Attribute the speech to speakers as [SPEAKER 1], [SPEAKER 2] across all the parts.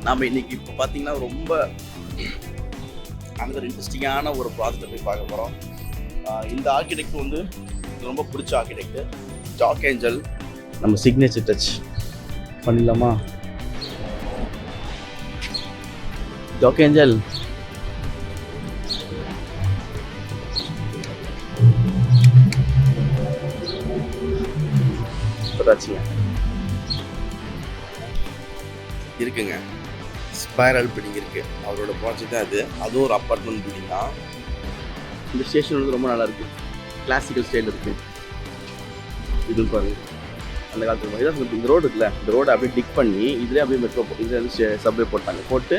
[SPEAKER 1] நாம் இன்னைக்கு இப்போ பார்த்தீங்கன்னா ரொம்ப அங்கே இன்ட்ரெஸ்டிங்கான ஒரு ப்ராஜெக்டை போய் பார்க்க போகிறோம். இந்த ஆர்கிடெக்ட் வந்து ரொம்ப பிடிச்ச ஆர்கிடெக்ட் ஜாக் ஏஞ்சல். நம்ம சிக்னேச்சர் டச் பண்ணிடலாமா? ஜாக் ஏஞ்சல் இருக்குங்க. ஸ்பைரல் பில்டிங் இருக்குது, அவரோட ப்ராஜெக்ட் தான் அது. அதுவும் ஒரு அப்பார்ட்மெண்ட் பில்டிங் தான். இந்த ஸ்டேஷன் வந்து ரொம்ப நல்லா இருக்குது, கிளாசிக்கல் ஸ்டைல் இருக்குது. இது பாருங்க, அந்த காலத்தில் இதான் இந்த ரோடு இருக்குல்ல, இந்த ரோடை அப்படியே டிக் பண்ணி இதுலேயே அப்படியே மெட்ரோ இதில் வந்து சப்வே போட்டு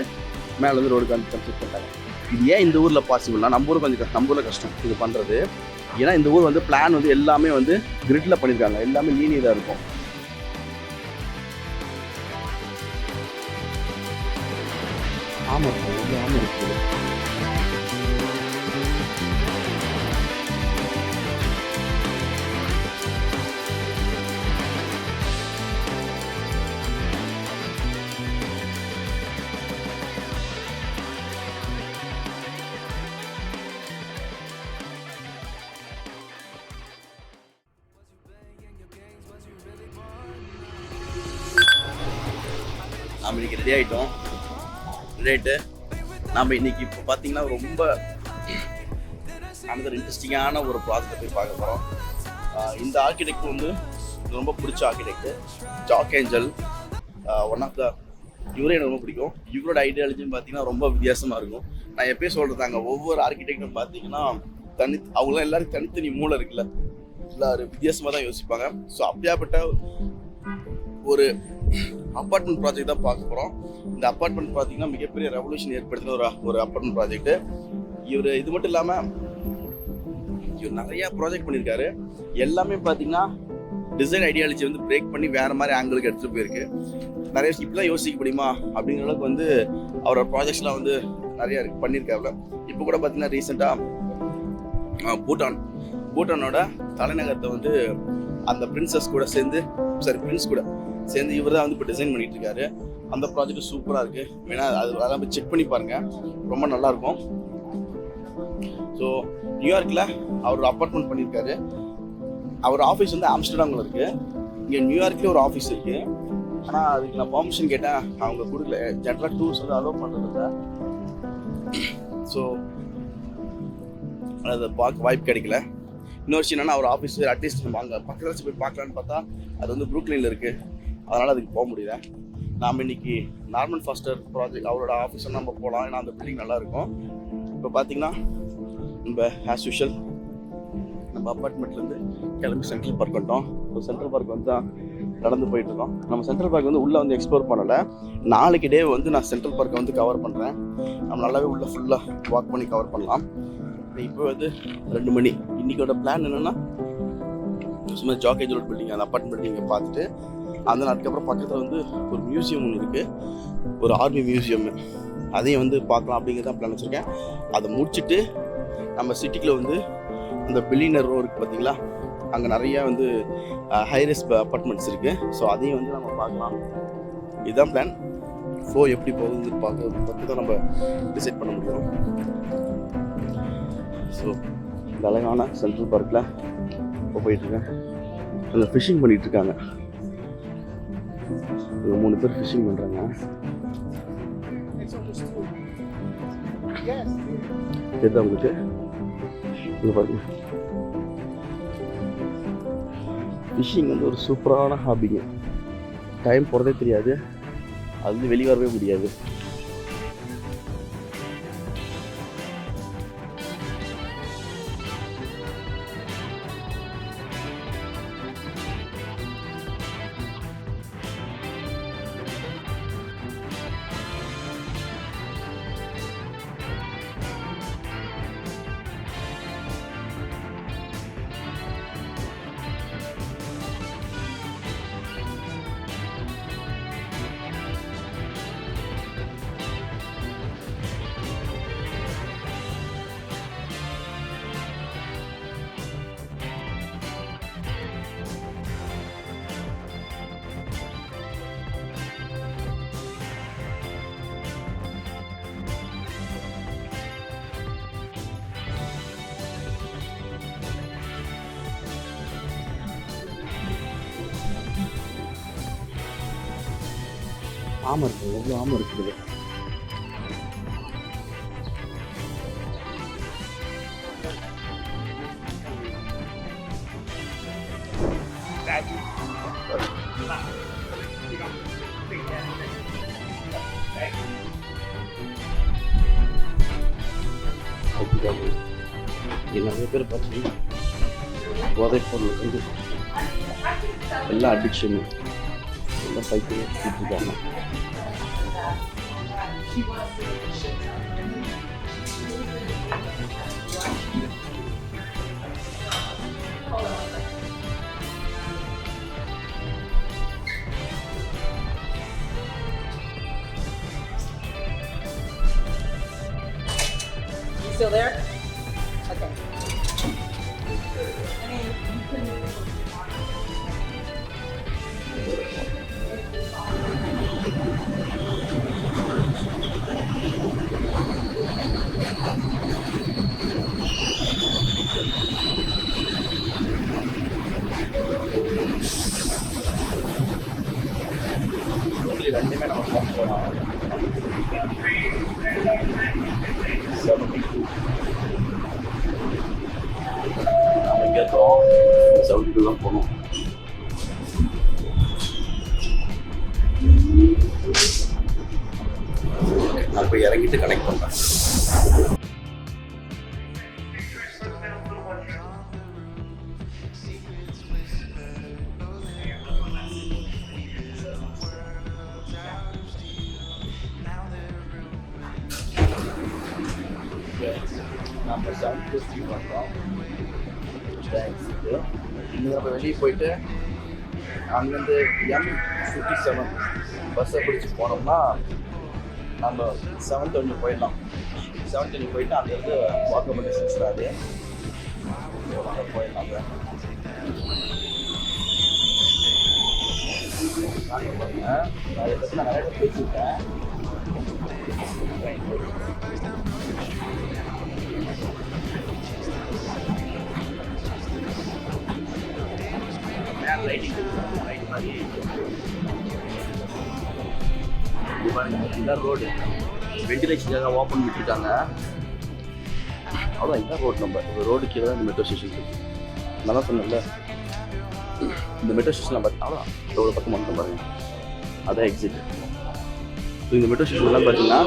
[SPEAKER 1] மேலே வந்து ரோடு கன்ஸ்ட்ரக்ட் பண்ணிட்டாங்க. இது ஏன் இந்த ஊரில் பாசிபிள்னா, நம்ம ஊரில் கஷ்டம் இது பண்ணுறது. ஏன்னா இந்த ஊர் வந்து பிளான் வந்து எல்லாமே வந்து கிரிட்டில் பண்ணியிருக்காங்க, எல்லாமே லீனியராக இருக்கும். ஆமாம் இருக்குது. நாம் இன்னைக்கு ரெடி ஆகிட்டோம். ரைட்டு, நம்ம இன்னைக்கு இப்போ பார்த்தீங்கன்னா ரொம்ப இன்ட்ரெஸ்டிங்கான ஒரு ப்ராஜெக்டை போய் பார்க்க போகிறோம். இந்த ஆர்கிடெக்ட் வந்து ரொம்ப பிடிச்ச architect Jack Angel. One of the இவரே எனக்கு ரொம்ப பிடிக்கும். இவரோட ஐடியாலஜின்னு பார்த்தீங்கன்னா ரொம்ப வித்தியாசமாக இருக்கும். நான் எப்பயும் சொல்கிறதாங்க, ஒவ்வொரு ஆர்கிடெக்டும் பார்த்தீங்கன்னா அவங்களாம் எல்லாரும் தனித்தனி மூளை இருக்குல்ல, எல்லாரும் வித்தியாசமாக தான் யோசிப்பாங்க. ஸோ அப்படியாப்பட்ட ஒரு அப்பார்ட்மெண்ட் ப்ராஜெக்ட் தான் பார்க்க போகிறோம். இந்த அப்பார்ட்மெண்ட் பார்த்தீங்கன்னா மிகப்பெரிய ரெவல்யூஷன் ஏற்படுத்தின ஒரு அப்பார்ட்மெண்ட் ப்ராஜெக்ட். இவர் இது மட்டும் இல்லாமல் இவர் நிறையா ப்ராஜெக்ட் பண்ணியிருக்காரு. எல்லாமே பார்த்தீங்கன்னா டிசைன் ஐடியாலஜி வந்து பிரேக் பண்ணி வேறு மாதிரி ஆங்கிளுக்கு எடுத்துகிட்டு போயிருக்கு. நிறைய இப்படிலாம் யோசிக்க முடியுமா அப்படிங்கிற அளவுக்கு வந்து அவரோட ப்ராஜெக்ட்ஸ்லாம் வந்து நிறையா பண்ணியிருக்காருல. இப்போ கூட பார்த்தீங்கன்னா ரீசெண்டாக பூட்டானோட தலைநகரத்தை வந்து அந்த பிரின்ஸ் கூட சேர்ந்து இவர் தான் வந்து இப்போ டிசைன் பண்ணிட்டு இருக்காரு. அந்த ப்ராஜெக்ட் சூப்பராக இருக்குது. வேணா அதெல்லாம் போய் செக் பண்ணி பாருங்கள், ரொம்ப நல்லாயிருக்கும். ஸோ நியூயார்க்கில் அவர் ஒரு அப்பார்ட்மெண்ட் பண்ணியிருக்காரு. அவர் ஆஃபீஸ் வந்து ஆம்ஸ்டர்டாமில் இருக்குது. இங்கே நியூயார்க்லேயே ஒரு ஆஃபீஸ் இருக்குது. ஆனால் அதுக்கு நான் பர்மிஷன் கேட்டேன், அவங்க கொடுக்கல. ஜென்ரலாக டூர்ஸ் வந்து அலோவ் பண்ணுறதில்ல. ஸோ அதை பார்க்க வாய்ப்பு கிடைக்கல. இன்னொரு விஷயம் என்னன்னா, அவர் ஆஃபீஸ் அட்லீஸ்ட் நம்ம அங்கே பக்கத்தில் போய் பார்க்கலான்னு பார்த்தா அது வந்து ப்ரூக்லினில் இருக்குது. அதனால் அதுக்கு போக முடியல. நாம் இன்னைக்கு நார்மன் ஃபாஸ்டர் ப்ராஜெக்ட் அவரோட ஆஃபீஸில் நம்ம போகலாம். ஏன்னா அந்த பில்டிங் நல்லாயிருக்கும். இப்போ பார்த்தீங்கன்னா நம்ம ஆஸ் யூஷுவல் நம்ம அப்பார்ட்மெண்ட்லேருந்து கிளம்பி சென்ட்ரல் பார்க் வந்துட்டோம். இப்போ சென்ட்ரல் பார்க் வந்து தான் நடந்து போயிட்டுருக்கோம். நம்ம சென்ட்ரல் பார்க் வந்து உள்ளே வந்து எக்ஸ்ப்ளோர் பண்ணலை. நாளைக்கு டே வந்து நான் சென்ட்ரல் பார்க்கை வந்து கவர் பண்ணுறேன். நம்ம நல்லாவே உள்ளே ஃபுல்லாக வாக் பண்ணி கவர் பண்ணலாம். இப்போ வந்து 2 மணி. இன்றைக்கோட பிளான் என்னென்னா, சும்மா ஜாக் ஏஞ்சல் பில்டிங் அந்த அப்பார்ட்மெண்ட் பில்டிங்கை பார்த்துட்டு அதுக்கப்புறம் பக்கத்தில் வந்து ஒரு மியூசியம் ஒன்று இருக்குது, ஒரு ஆர்மி மியூசியம். அதையும் வந்து பார்க்கலாம் அப்படிங்கிறதான் பிளான் வச்சுருக்கேன். அதை முடிச்சுட்டு நம்ம சிட்டிக்குள்ளே வந்து அந்த பில்லியனர் ரோ இருக்குது பார்த்தீங்களா, அங்கே நிறையா வந்து ஹைரைஸ் அப்பார்ட்மெண்ட்ஸ் இருக்குது. ஸோ அதையும் வந்து நம்ம பார்க்கலாம். இதுதான் பிளான். ஃப்ளோ எப்படி போகுதுன்னு பார்த்து தான் நம்ம டிசைட் பண்ண முடியும். ஸோ இந்த அழகான சென்ட்ரல் பார்க்கில் இப்போ போயிட்டுருக்கேன். அங்கே ஃபிஷ்ஷிங் பண்ணிகிட்ருக்காங்க. 3 பேர் ஃபிஷிங் பண்ணுறாங்க. தெரியுதா உங்களுக்கு? இங்கே பாருங்க, ஃபிஷிங் வந்து ஒரு சூப்பரான ஹாபிங்க. டைம் போகிறதே தெரியாது, அது வந்து வெளியே வரவே முடியாது. ஆமை இருக்குது, எவ்வளோ ஆமை இருக்குது. நிறைய பேர் பார்த்தீங்கன்னா போதைப் பொருள் வந்து எல்லாம் அடிக்ஷனு எல்லாம் பைக்கில் இருக்காங்க.
[SPEAKER 2] Still there? Okay.
[SPEAKER 1] ரெண்டுமே நம்ம போகலாம். 72 நம்ம இங்கே இருக்கோம். 72 தான் போகணும். நான் போய் இறங்கிட்டு கனெக்ட் பண்ணுறேன். நம்ம 7 பண்ணுறோம். இன்னும் நம்ம வெளியே போயிட்டு அங்கேருந்து M57 பஸ்ஸை பிடிச்சி போனோம்னா நம்ம 7:20 போயிடலாம். 7:20 போயிட்டு அங்கேருந்து வாக்கபிள் டிஸ்டன்ஸ் தான் அது. அங்கே போயிடலாம். நாங்கள் பாருங்க, அதை பற்றி நான் நிறைய பேசியிருக்கேன். லைட்டிங் லைட் மாதிரி இதான் ரோடு வெண்டிலேஷனுக்காக ஓப்பன் விட்டுருக்காங்க. அவ்வளோ இதான் ரோடு. நம்ம இந்த ரோடு கீழே தான் இந்த மெட்ரோ ஸ்டேஷன் இருக்குது. நான் தான் சொன்னேன்ல, இந்த மெட்ரோ ஸ்டேஷனில் பார்த்தீங்கன்னா ரோடு பக்கம் மட்டும் பாருங்கள், அதான் எக்ஸிட். ஸோ இந்த மெட்ரோ ஸ்டேஷன்லாம் பார்த்தீங்கன்னா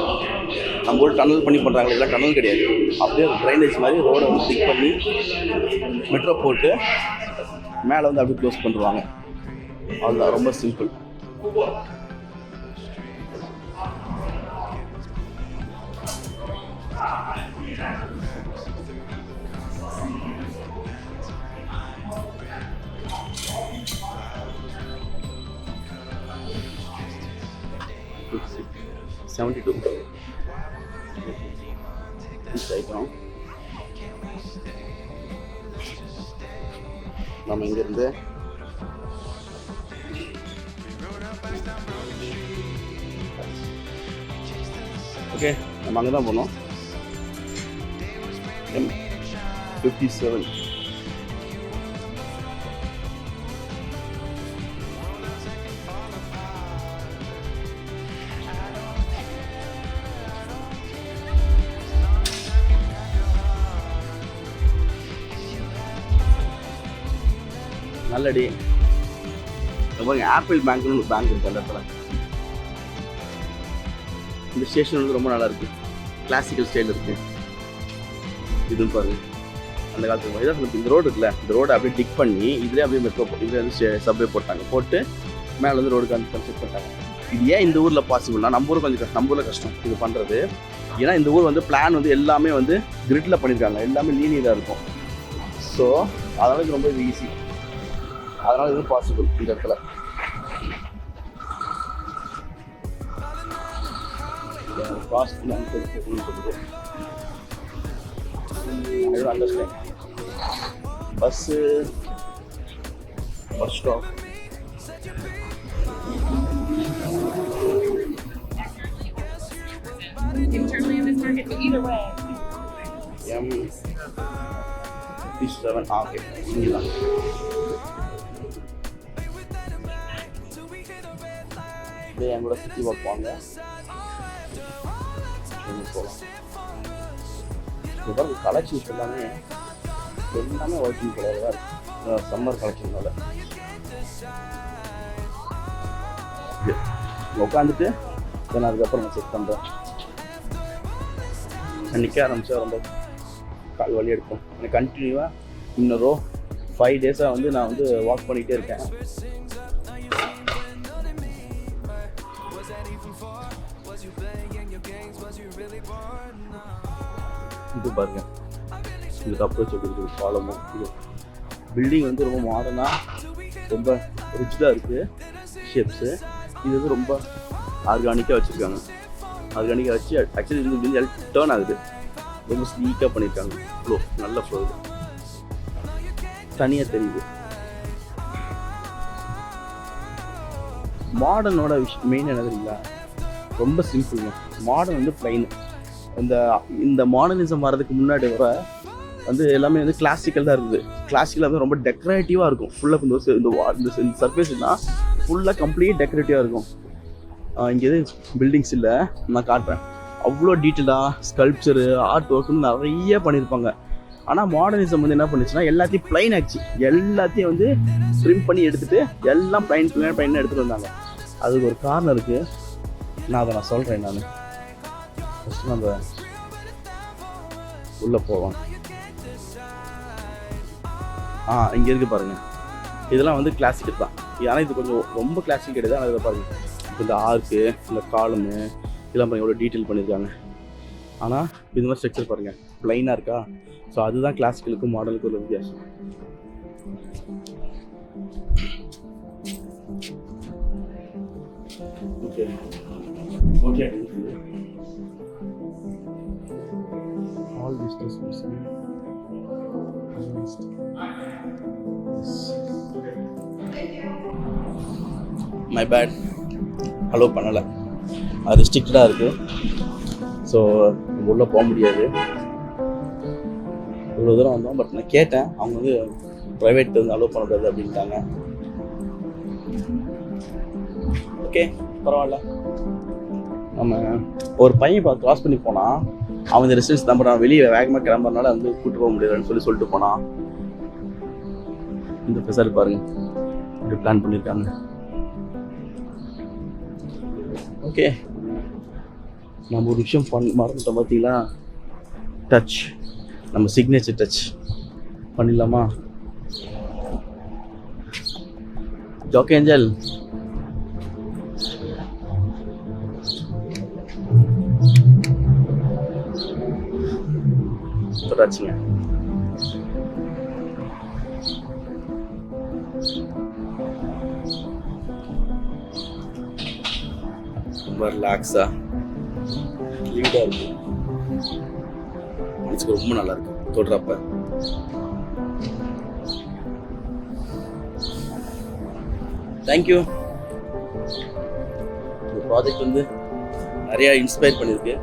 [SPEAKER 1] நம்ம ஒரு டனல் பண்ணி பண்ணுறாங்க. இதெல்லாம் டனல் கிடையாது, அப்படியே ட்ரைனேஜ் மாதிரி ரோடை வந்து டிக் பண்ணி மெட்ரோ போட்டு மேலே வந்து அப்படியே க்ளோஸ் பண்ணுவாங்க. அதுதான் ரொம்ப சிம்பிள். நம்ம இங்கிருந்து ஓகே, நம்ம அங்கே தான் போனோம். M57 நல்லடி. ஆப்பிள் பேங்க்னு ஒரு பேங்க் இருக்குது அந்த இடத்துல. இந்த ஸ்டேஷன் வந்து ரொம்ப நல்லா இருக்குது, கிளாசிக்கல் ஸ்டைல் இருக்குது. இதுன்னு பாருங்க, அந்த காலத்துக்கு இதான் இந்த ரோடு இருக்குல்ல, இந்த ரோடு அப்படியே டிக் பண்ணி இதுலேயே அப்படியே மெட்ரோ இதில் வந்து சப்வே போட்டு மேலே வந்து ரோடுக்கு அந்த கன்ஸ்ட்ரக்ட் பண்ணிட்டாங்க. இது ஏன் இந்த ஊரில் பாசிபிள்னா, நம்ம ஊர் கொஞ்சம் நம்ம ஊரில் கஷ்டம் இது பண்ணுறது. ஏன்னா இந்த ஊர் வந்து பிளான் வந்து எல்லாமே வந்து கிரிட்டில் பண்ணியிருக்காங்க, எல்லாமே லீனியராக இருக்கும். ஸோ அதனால் இது ரொம்ப ஈஸி, அதனால் இது பாசிபிள் இந்த இடத்துல. Cost understand. Bus bus stop
[SPEAKER 2] Internally in this market, but either way.
[SPEAKER 1] M57 okay இங்கதான். அப்படியே என் கூட சுற்றி பார்ப்பாங்க. போகலாம். இப்போ கலெக்ஷன்ஸ் எல்லாமே ஒயிட்டிங் கலர் தான் இருக்குது, சம்மர் கலெக்ஷனால. உட்காந்துட்டு நான் அதுக்கப்புறம் நான் செக் பண்ணுறேன். நிற்க ஆரம்பித்தா ரொம்ப கால் வலி எடுக்கும். எனக்கு கண்டினியூவாக இன்னொரு 5 டேஸாக வந்து நான் வந்து வாக் பண்ணிகிட்டே இருக்கேன். இது பாருங்க, இதுக்கு அப்ரோச் இருக்குது காலமும். இது பில்டிங் வந்து ரொம்ப மாடர்னாக ரொம்ப ரிச்சாக இருக்குது ஷேப்ஸு. இது வந்து ரொம்ப ஆர்கானிக்காக வச்சுருக்காங்க. ஆர்கானிக்காக வச்சு ஆக்சுவலி இது வந்து டேர்ன் ஆகுது, ரொம்ப ஸ்லீக்காக பண்ணியிருக்காங்க. ஃப்ளோ நல்ல ஃப்ளோ, இது தனியாக தெரியுது. மாடர்னோட மெயின் என்ன தெரியுங்களா, ரொம்ப சிம்பிளுங்க. மாடர்ன் வந்து பிளைன். இந்த மாடர்னிசம் வர்றதுக்கு முன்னாடி வர வந்து எல்லாமே வந்து கிளாசிக்கல் தான் இருக்குது. கிளாசிக்கலாக வந்து ரொம்ப டெக்கரேட்டிவாக இருக்கும். ஃபுல்லாக இந்த சர்ஃபேஸ்னால் ஃபுல்லாக கம்ப்ளீட் டெக்கரேட்டிவாக இருக்கும். இங்கே எது பில்டிங்ஸ் இல்லை, நான் காட்டுறேன். அவ்வளோ டீட்டெயிலாக ஸ்கல்ப்சரு ஆர்ட் ஒர்க்குன்னு நிறைய பண்ணியிருப்பாங்க. ஆனால் மாடர்னிசம் வந்து என்ன பண்ணுச்சுன்னா எல்லாத்தையும் ப்ளைன் ஆச்சு. எல்லாத்தையும் வந்து ட்ரிம் பண்ணி எடுத்துகிட்டு எல்லாம் ப்ளைன் எடுத்துகிட்டு வந்தாங்க. அதுக்கு ஒரு காரணம் இருக்குது, அதை நான் சொல்கிறேன். நான் ஃபஸ்ட்டு நம்ம உள்ளே போவோம். இங்கே இருக்குது பாருங்கள், இதெல்லாம் வந்து கிளாசிக்கல் தான். ஆனால் இது கொஞ்சம் ரொம்ப கிளாசிக் கிடையாது. ஆனால் இதை பாருங்கள், இந்த ஆர்க்கு, இந்த காலமு இதெல்லாம் பாருங்கள் எவ்வளோ டீட்டெயில் பண்ணியிருக்காங்க. ஆனால் இது மாதிரி ஸ்ட்ரக்சர் பாருங்கள் ப்ளைனாக இருக்கா. ஸோ அதுதான் கிளாசிக்கலுக்கும் மாடலுக்கும் ஒரு வித்தியாசம். Okay okay all this is missing. My bad, hello பண்ணலை, அது ரெஸ்ட்ரிக்டடாக இருக்குது. ஸோ உள்ளே போக முடியாது. இவ்வளோ தூரம் வந்தோம். பட் நான் கேட்டேன், அவங்க வந்து ப்ரைவேட் வந்து அலோவ் பண்ணக்கூடாது அப்படின்ட்டாங்க. ஓகே பரவாயில்ல. நம்ம ஒரு பையன் கிராஸ் பண்ணி போனால் அவன் இந்த ரெசிடென்ஸ் தான் பண்ணுறான், வெளியே வேகமாக கிளம்புறதுனால வந்து கூப்பிட்டு போக முடியாதுன்னு சொல்லிட்டு போனான். இந்த ஃபெசிலிட்டி பாருங்க இப்படி பிளான் பண்ணியிருக்காங்க. ஓகே, நம்ம ஒரு விஷயம் மறந்துட்டோம் பார்த்தீங்களா, டச், நம்ம சிக்னேச்சர் டச் பண்ணிடலாமா? ஜாக் ஏஞ்சல் டச்சுங்க. ரொம்ப ரிலாக்ஸாக லீடாக இருக்கும். மனசுக்கு ரொம்ப நல்லா இருக்கும் தொடுறப்ப. தேங்க்யூ. இந்த ப்ராஜெக்ட் வந்து நிறையா இன்ஸ்பயர் பண்ணியிருக்கு.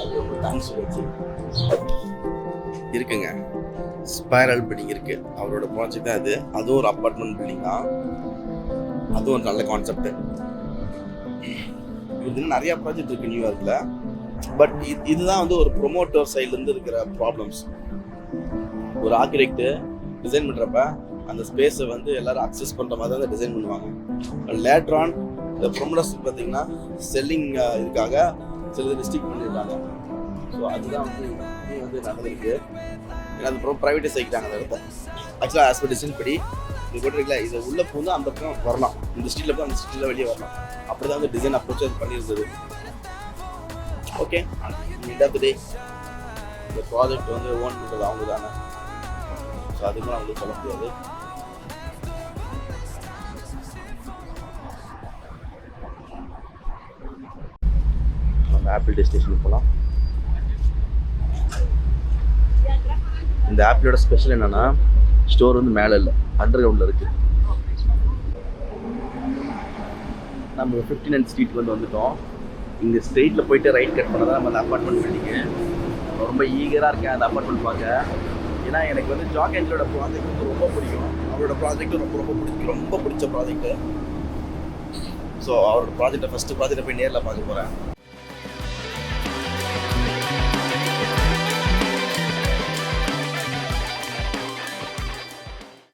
[SPEAKER 1] அது ரொம்ப தேங்க்ஸ் வச்சு இருக்குங்க. ஸ்பைரல் பில்டிங் இருக்குது, அவரோட ப்ராஜெக்ட் தான் அது. அதுவும் ஒரு அப்பார்ட்மெண்ட் பில்டிங் தான். அதுவும் ஒரு நல்ல கான்செப்ட். இது நிறையா ப்ராஜெக்ட் இருக்குது நியூயார்க்கில். பட் இதுதான் வந்து ஒரு ப்ரொமோட்டர் சைட்லேருந்து இருக்கிற ப்ராப்ளம்ஸ். ஒரு ஆர்கிடெக்ட் டிசைன் பண்ணுறப்ப அந்த ஸ்பேஸை வந்து எல்லோரும் அக்சஸ் பண்ணுற மாதிரி தான் டிசைன் பண்ணுவாங்க. லேட்ரான் இந்த ப்ரொமோட்டர்ஸ் பார்த்தீங்கன்னா செல்லிங் இதுக்காக சிலது ரெஸ்ட்ரிக்ட் பண்ணியிருக்காங்க. ஸோ அதுதான் வந்து நடந்திருக்கு. ஏன்னா அது ப்ரைவேட்டைஸ் ஆகிட்டாங்க அந்த இடத்த. ஆக்சுவலாக ஆஸ் பர் டிசைன் படி இது போட்டிருக்கல, இதை உள்ளே போந்து அந்த பக்கம் வரலாம், இந்த ஸ்ட்ரீட்டில் போய் அந்த ஸ்ட்ரீட்டில் வெளியே வரலாம். அப்படி தான் வந்து டிசைன் அப்ரோச் அது பண்ணியிருந்தது. ஓகே, எண்ட் ஆஃப் தி டே இந்த ப்ராஜெக்ட் வந்து ஓன் பண்ணுறது அவங்க தானே. ஸோ அதுக்கும் நான் வந்து சொல்ல முடியாது. நம்ம ஆப்பிள் டே ஸ்டேஷனுக்கு போகலாம். இந்த ஆப்பிளோட ஸ்பெஷல் என்னன்னா, ஸ்டோர் வந்து மேலே இல்லை, அண்டர் கிரவுண்டில் இருக்குது. நம்ம 59th ஸ்ட்ரீட் வந்துட்டோம். இங்கே ஸ்ட்ரெயிட்டில் போயிட்டு ரைட் கட் பண்ண தான் நம்ம அந்த அப்பார்ட்மெண்ட் பில்டிங்கு. ரொம்ப ஈகராக இருக்கேன் அந்த அப்பார்ட்மெண்ட் பார்க்க. ஏன்னா எனக்கு வந்து ஜாக் ஏஞ்சலோட ப்ராஜெக்ட் வந்து ரொம்ப பிடிக்கும். அவரோட ப்ராஜெக்ட்டும் ரொம்ப பிடிச்ச ப்ராஜெக்ட்டு. ஸோ அவரோட ப்ராஜெக்டை ஃபஸ்ட்டு ப்ராஜெக்டை போய் நேரில் பார்க்க போகிறேன்.